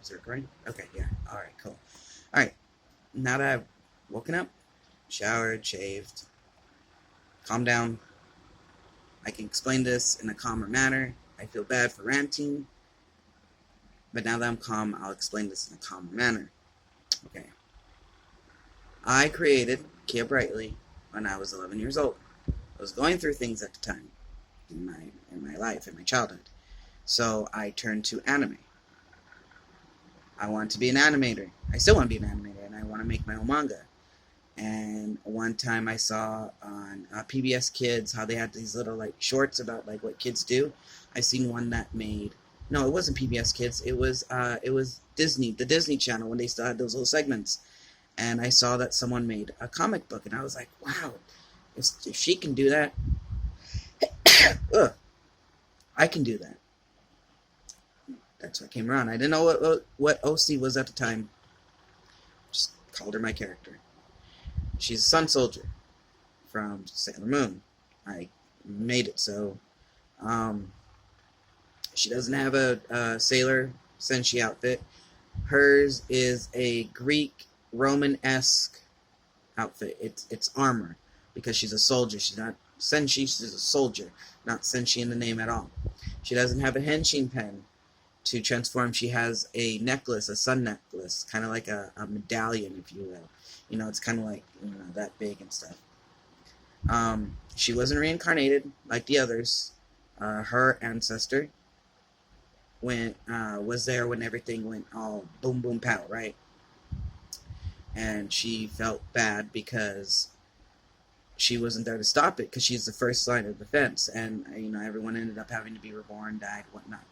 Is it recording? Okay, yeah. Alright, cool. Alright, now that I've woken up, showered, shaved, calmed down, I can explain this in a calmer manner. I feel bad for ranting, but now that I'm calm, I'll explain this in a calmer manner. Okay. I created Kia Brightly when I was 11 years old. I was going through things at the time in my life, in my childhood. So I turned to anime. I want to be an animator. I still want to be an animator, and I want to make my own manga. And one time I saw on PBS Kids how they had these little like shorts about like what kids do. I seen one that made no, it wasn't PBS Kids. It was Disney, the Disney Channel when they still had those little segments. And I saw that someone made a comic book, and I was like, wow, if she can do that, ugh, I can do that. That's what came around. I didn't know what OC was at the time. Just called her my character. She's a sun soldier from Sailor Moon. I made it so. She doesn't have a Sailor Senshi outfit. Hers is a Greek Roman-esque outfit. It's armor because she's a soldier. She's not Senshi. She's a soldier, not Senshi in the name at all. She doesn't have a henshin pen to transform. She has a necklace, a sun necklace, kind of like a medallion, if you will. You know, it's kind of like, you know, that big and stuff. She wasn't reincarnated like the others. Her ancestor was there when everything went all boom boom pow, right? And she felt bad because she wasn't there to stop it, because she's the first line of defense, and you know, everyone ended up having to be reborn, died, whatnot.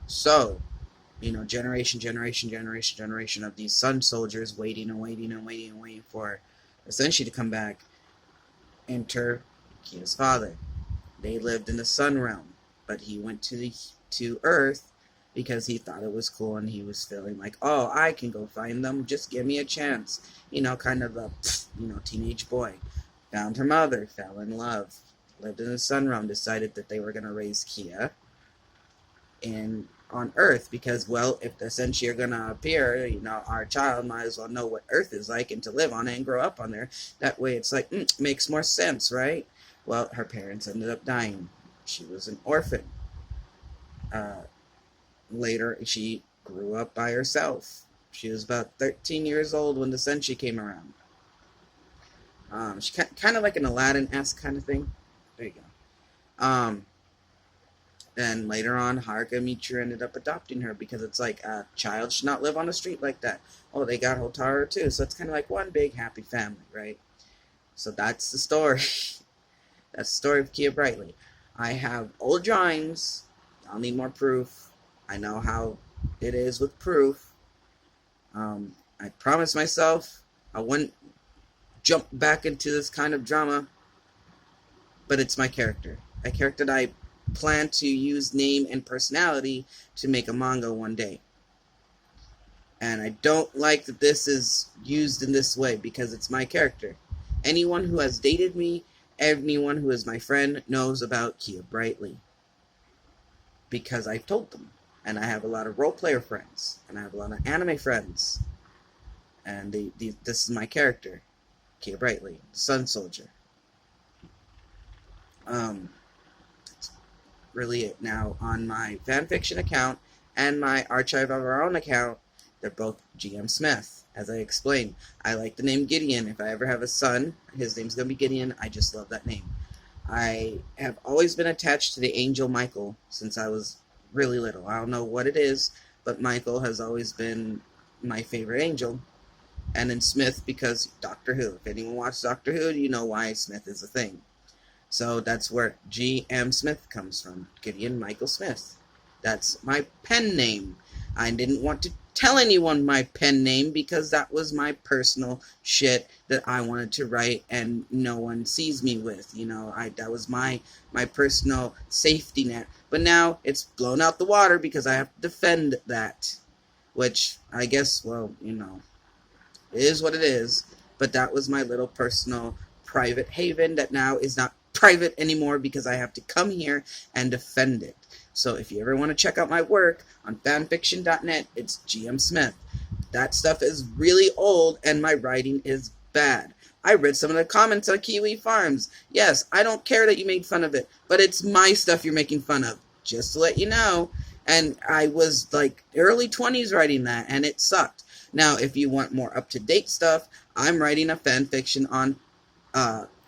So, you know, generation of these sun soldiers waiting for Senshi to come back. Enter Kia's father. They lived in the sun realm, but he went to Earth because he thought it was cool, and he was feeling like, oh, I can go find them, just give me a chance. You know, kind of a, teenage boy. Found her mother, fell in love, lived in the sun realm, decided that they were going to raise Kia on Earth, because, well, if the Senshi are going to appear, you know, our child might as well know what Earth is like and to live on it and grow up on there. That way it's like, makes more sense, right? Well, her parents ended up dying. She was an orphan. Later, she grew up by herself. She was about 13 years old when the Senshi came around. She kind of like an Aladdin-esque kind of thing. There you go. Then later on, Haruka Michiru ended up adopting her, because it's like a child should not live on the street like that. Oh, they got Hotaru too, so it's kind of like one big happy family, right? So that's the story. That's the story of Kia Brightly. I have old drawings. I'll need more proof. I know how it is with proof. I promised myself I wouldn't jump back into this kind of drama, but it's my character. A character that I plan to use name and personality to make a manga one day. And I don't like that this is used in this way, because it's my character. Anyone who has dated me, anyone who is my friend, knows about Kia Brightly, because I've told them. And I have a lot of role player friends, and I have a lot of anime friends, and this is my character, Kia Brightly, the Sun Soldier. Really it. Now, on my fanfiction account and my Archive of Our Own account, they're both GM Smith. As I explained, I like the name Gideon. If I ever have a son, his name's going to be Gideon. I just love that name. I have always been attached to the angel Michael since I was really little. I don't know what it is, but Michael has always been my favorite angel. And then Smith, because Doctor Who. If anyone watched Doctor Who, you know why Smith is a thing. So that's where G.M. Smith comes from. Gideon Michael Smith. That's my pen name. I didn't want to tell anyone my pen name, because that was my personal shit that I wanted to write and no one sees me with. You know, that was my personal safety net. But now it's blown out the water because I have to defend that. Which, I guess, well, you know, it is what it is. But that was my little personal private haven that now is not private anymore because I have to come here and defend it. So if you ever want to check out my work on fanfiction.net, it's GM Smith. That stuff is really old and my writing is bad. I read some of the comments on Kiwi Farms. Yes, I don't care that you made fun of it, but it's my stuff you're making fun of. Just to let you know. And I was like early 20s writing that, and it sucked. Now, if you want more up-to-date stuff, I'm writing a fan fiction on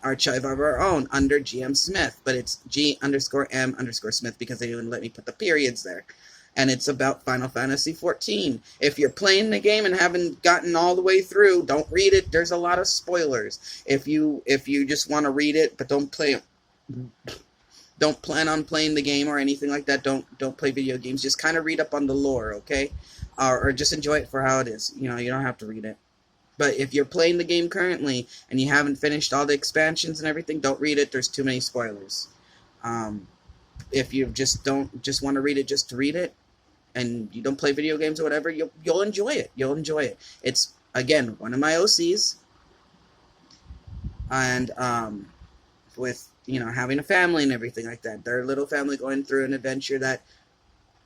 Archive of Our Own under GM Smith, but it's G_M_Smith because they didn't let me put the periods there. And it's about Final Fantasy XIV. If you're playing the game and haven't gotten all the way through, don't read it. There's a lot of spoilers. If you just want to read it, but don't plan on playing the game or anything like that. Don't play video games. Just kind of read up on the lore, okay? Or just enjoy it for how it is. You know, you don't have to read it. But if you're playing the game currently and you haven't finished all the expansions and everything, don't read it. There's too many spoilers. If you just want to read it just to read it, and you don't play video games or whatever, you'll enjoy it. You'll enjoy it. It's, again, one of my OCs. And with, you know, having a family and everything like that. Their little family going through an adventure that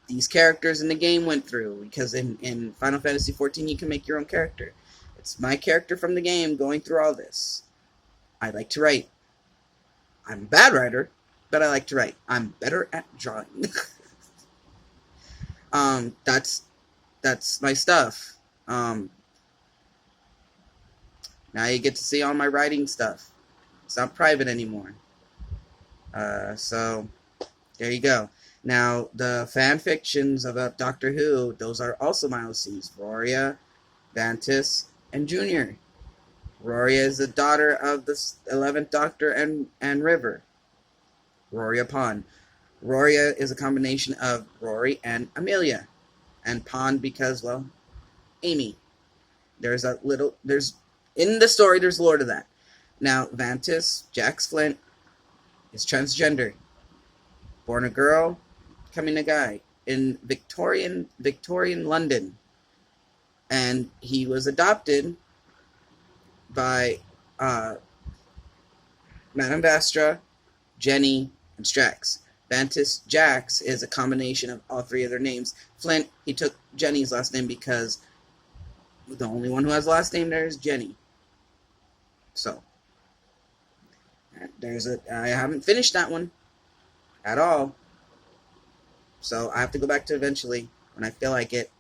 these characters in the game went through. Because in Final Fantasy XIV, you can make your own character. It's my character from the game going through all this. I like to write. I'm a bad writer, but I like to write. I'm better at drawing. That's my stuff. Now you get to see all my writing stuff. It's not private anymore. So there you go. Now the fan fictions about Doctor Who, those are also my OCs. Roria, Vantis, and Junior. Roria is the daughter of the 11th Doctor and River. Roria Pond. Roria is a combination of Rory and Amelia. And Pond because, well, Amy. In the story, there's lore to that. Now, Vantis, Jax Flint, is transgender. Born a girl, becoming a guy. In Victorian London. And he was adopted by Madame Vastra, Jenny, and Strax. Vantis Jax is a combination of all three of their names. Flint, he took Jenny's last name because the only one who has a last name there is Jenny. So, I haven't finished that one at all. So, I have to go back to eventually when I feel like it.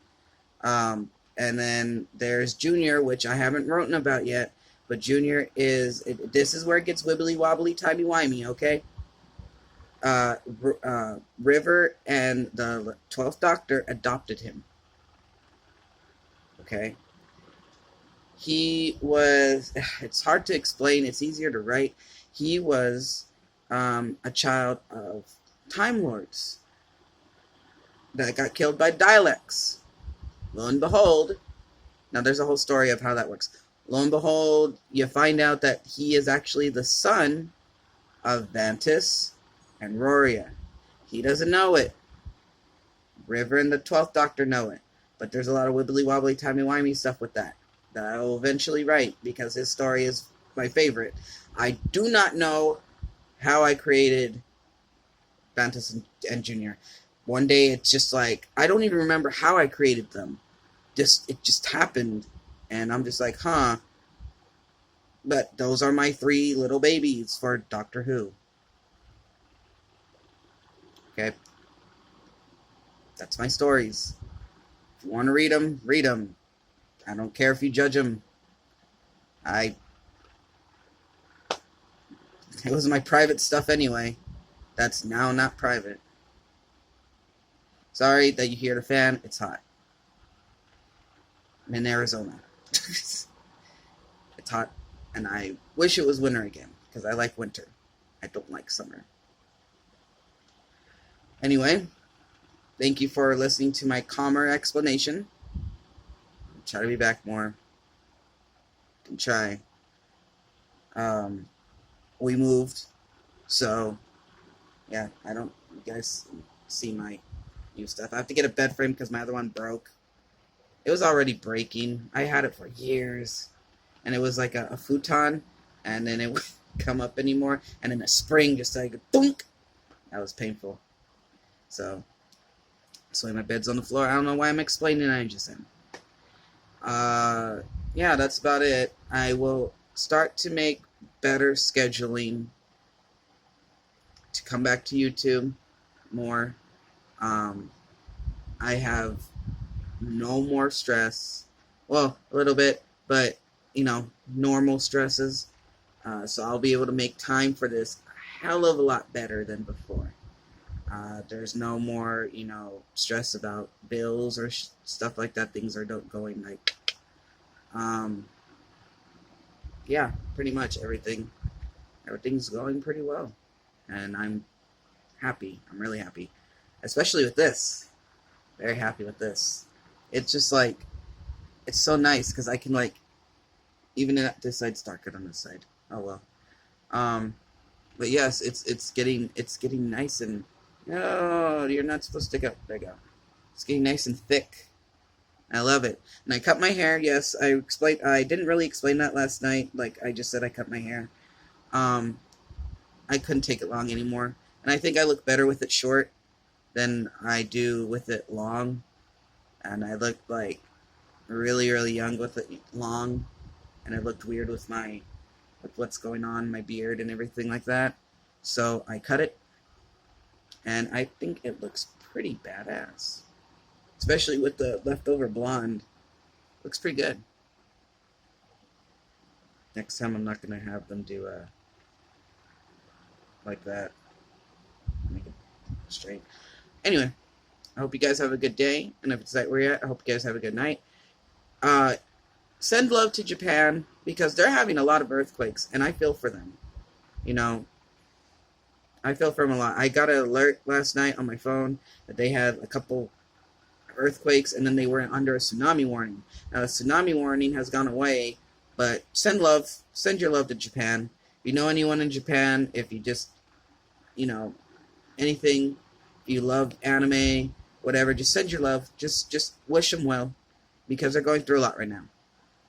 And then there's Junior, which I haven't written about yet. But Junior this is where it gets wibbly wobbly, timey wimey, okay? River and the 12th Doctor adopted him. Okay? He was, it's hard to explain, it's easier to write. He was a child of Time Lords that got killed by Dialects. Lo and behold, now there's a whole story of how that works. Lo and behold, you find out that he is actually the son of Vantis and Roria. He doesn't know it. River and the 12th Doctor know it. But there's a lot of wibbly wobbly, timey wimey stuff with that I will eventually write because his story is my favorite. I do not know how I created Vantis and Junior. One day it's just like, I don't even remember how I created them. It just happened. And I'm just like, huh. But those are my 3 little babies for Doctor Who. Okay? That's my stories. If you want to read them, read them. I don't care if you judge them. It was my private stuff anyway. That's now not private. Sorry that you hear the fan. It's hot. I'm in Arizona. It's hot, and I wish it was winter again, because I like winter. I don't like summer. Anyway, thank you for listening to my calmer explanation. I'll try to be back more. Can try. We moved, so yeah, you guys see my new stuff. I have to get a bed frame because my other one broke. It was already breaking. I had it for years, and it was like a futon, and then come up anymore, and then a spring just like thunk. That was painful. So that's why my bed's on the floor. I don't know why I'm explaining. I just am. Yeah, that's about it. I will start to make better scheduling to come back to YouTube more. I have no more stress. Well, a little bit, but normal stresses. So I'll be able to make time for this a hell of a lot better than before. There's no more, stress about bills or stuff like that. Things are going like, yeah, pretty much everything's going pretty well, and I'm happy. I'm really happy, especially with this. Very happy with this. It's just like, it's so nice because I can like, even if this side's darker than this side. Oh well. But yes, it's getting nice and, no, you're not supposed to go. There you go. It's getting nice and thick. I love it. And I cut my hair. Yes, I didn't really explain that last night. Like I just said, I cut my hair. I couldn't take it long anymore, and I think I look better with it short than I do with it long. And I looked like really, really young with it long, and it looked weird with what's going on, my beard and everything like that. So I cut it, and I think it looks pretty badass, especially with the leftover blonde. Looks pretty good. Next time I'm not gonna have them do like that. Make it straight. Anyway, I hope you guys have a good day, and if it's that where you're at, I hope you guys have a good night. Send love to Japan, because they're having a lot of earthquakes, and I feel for them. I feel for them a lot. I got an alert last night on my phone that they had a couple earthquakes, and then they were under a tsunami warning. Now, the tsunami warning has gone away, but send your love to Japan. If you know anyone in Japan, if you just, anything, if you love anime, whatever, just send your love. Just wish them well, because they're going through a lot right now.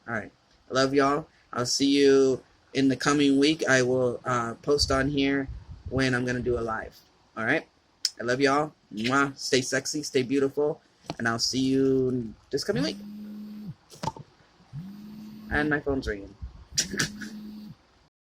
All right. I love y'all. I'll see you in the coming week. I will post on here when I'm going to do a live. All right. I love y'all. Mwah. Stay sexy. Stay beautiful. And I'll see you this coming week. And my phone's ringing.